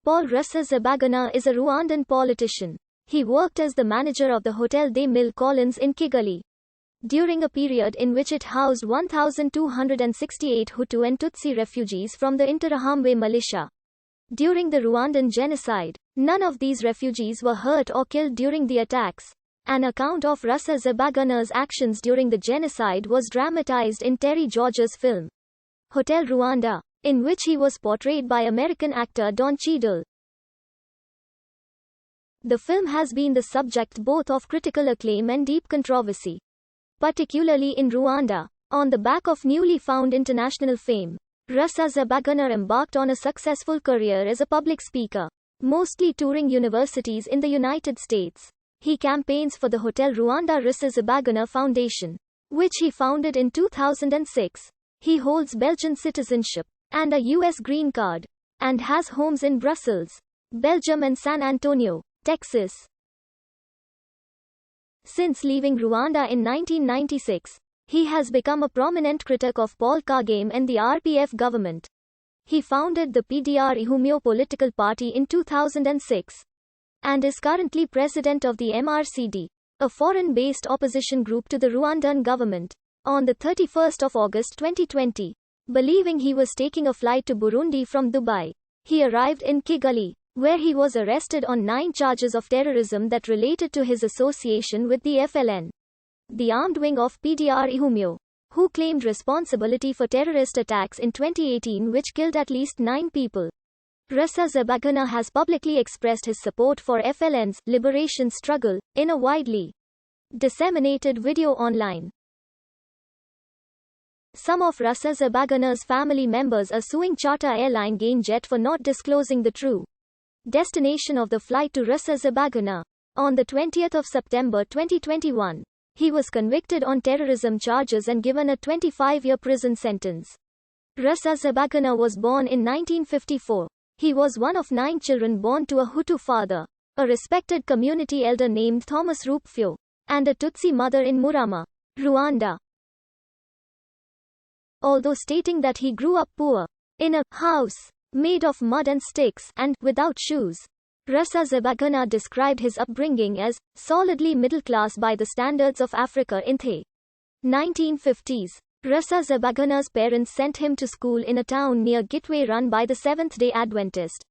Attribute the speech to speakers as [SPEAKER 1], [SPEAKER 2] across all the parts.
[SPEAKER 1] Paul Rusesabagina is a Rwandan politician. He worked as the manager of the Hotel des Mille Collines in Kigali during a period in which it housed 1,268 Hutu and Tutsi refugees from the Interahamwe militia. During the Rwandan genocide, none of these refugees were hurt or killed during the attacks. An account of Rusesabagina's actions during the genocide was dramatized in Terry George's film, Hotel Rwanda, in which he was portrayed by American actor Don Cheadle. The film has been the subject both of critical acclaim and deep controversy, particularly in Rwanda. On the back of newly found international fame, Rusesabagina embarked on a successful career as a public speaker, mostly touring universities in the United States. He campaigns for the Hotel Rwanda Rusesabagina Foundation, which he founded in 2006. He holds Belgian citizenship and a U.S. green card, and has homes in Brussels, Belgium and San Antonio, Texas. Since leaving Rwanda in 1996, he has become a prominent critic of Paul Kagame and the RPF government. He founded the PDR-Ihumyo political party in 2006, and is currently president of the MRCD, a foreign-based opposition group to the Rwandan government. On the 31st of August 2020, believing he was taking a flight to Burundi from Dubai, he arrived in Kigali, where he was arrested on 9 charges of terrorism that related to his association with the FLN, the armed wing of PDR-Ihumyo, who claimed responsibility for terrorist attacks in 2018 which killed at least 9 people. Rusesabagina has publicly expressed his support for FLN's liberation struggle in a widely disseminated video online. Some of Rusesabagina's family members are suing charter airline GainJet for not disclosing the true destination of the flight to Rusesabagina. On the 20th of September 2021, he was convicted on terrorism charges and given a 25-year prison sentence. Rusesabagina was born in 1954. He was one of 9 children born to a Hutu father, a respected community elder named Thomas Rupfyo, and a Tutsi mother in Murama, Rwanda. Although stating that he grew up poor, in a house made of mud and sticks, and without shoes, Rusesabagina described his upbringing as solidly middle class by the standards of Africa in the 1950s. Rusesabagina's parents sent him to school in a town near Gitwe run by the Seventh-day Adventist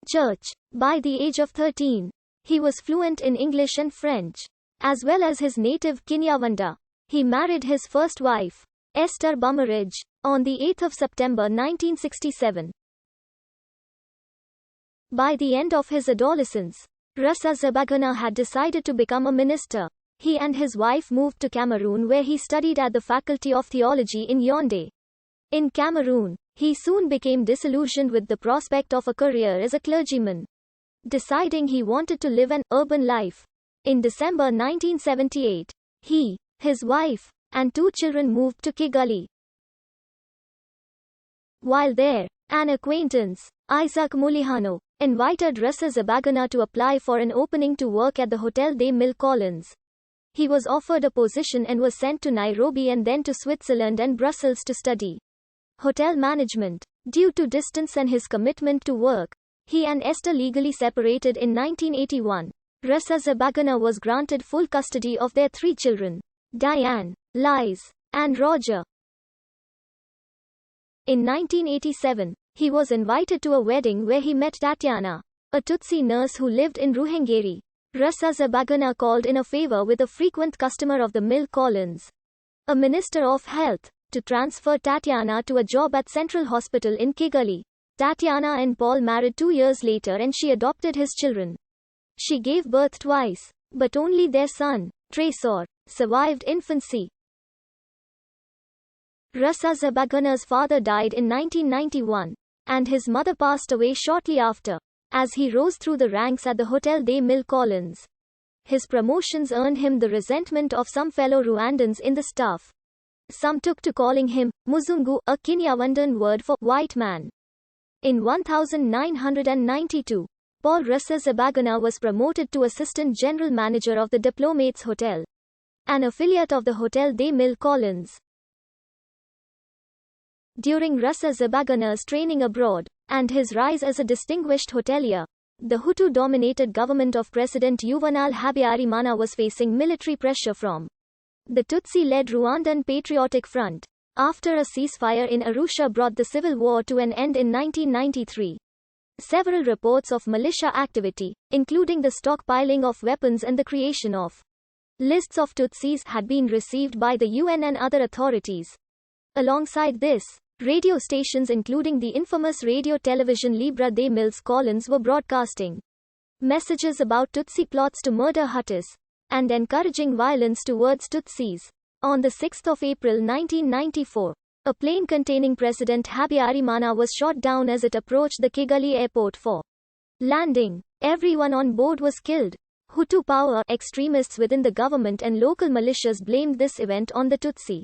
[SPEAKER 1] Church. By the age of 13, he was fluent in English and French, as well as his native Kinyarwanda. He married his first wife, Esther Bummeridge, on the 8th of September 1967. By the end of his adolescence, Rusesabagina had decided to become a minister. He and his wife moved to Cameroon where he studied at the Faculty of Theology in Yaoundé. In Cameroon, he soon became disillusioned with the prospect of a career as a clergyman, deciding he wanted to live an urban life. In December 1978, he, his wife, and 2 children moved to Kigali. While there, an acquaintance, Isaac Mulihano, invited Rusesabagina to apply for an opening to work at the Hotel des Mille Collines. He was offered a position and was sent to Nairobi and then to Switzerland and Brussels to study hotel management. Due to distance and his commitment to work, he and Esther legally separated in 1981. Rusesabagina was granted full custody of their 3 children, Diane, Liz, and Roger. In 1987, he was invited to a wedding where he met Tatiana, a Tutsi nurse who lived in Ruhengeri. Rusesabagina called in a favor with a frequent customer of the Mille Collines, a minister of health, to transfer Tatiana to a job at Central Hospital in Kigali. Tatiana and Paul married 2 years later and she adopted his children. She gave birth twice, but only their son, Tresor, survived infancy. Rusesabagina's father died in 1991, and his mother passed away shortly after. As he rose through the ranks at the Hotel des Mille Collines, his promotions earned him the resentment of some fellow Rwandans in the staff. Some took to calling him Muzungu, a Kinyarwandan word for white man. In 1992, Paul Rusesabagina was promoted to assistant general manager of the Diplomates Hotel, an affiliate of the Hotel des Mille Collines. During Rusesabagina's training abroad, and his rise as a distinguished hotelier. The Hutu-dominated government of President Juvenal Habyarimana was facing military pressure from the Tutsi-led Rwandan Patriotic Front. After a ceasefire in Arusha brought the civil war to an end in 1993. Several reports of militia activity, including the stockpiling of weapons and the creation of lists of Tutsis, had been received by the UN and other authorities. Alongside this, radio stations including the infamous radio television Libra des Mille Collines were broadcasting messages about Tutsi plots to murder Hutus and encouraging violence towards Tutsis. On 6 April 1994, a plane containing President Habyarimana was shot down as it approached the Kigali airport for landing. Everyone on board was killed. Hutu power extremists within the government and local militias blamed this event on the Tutsi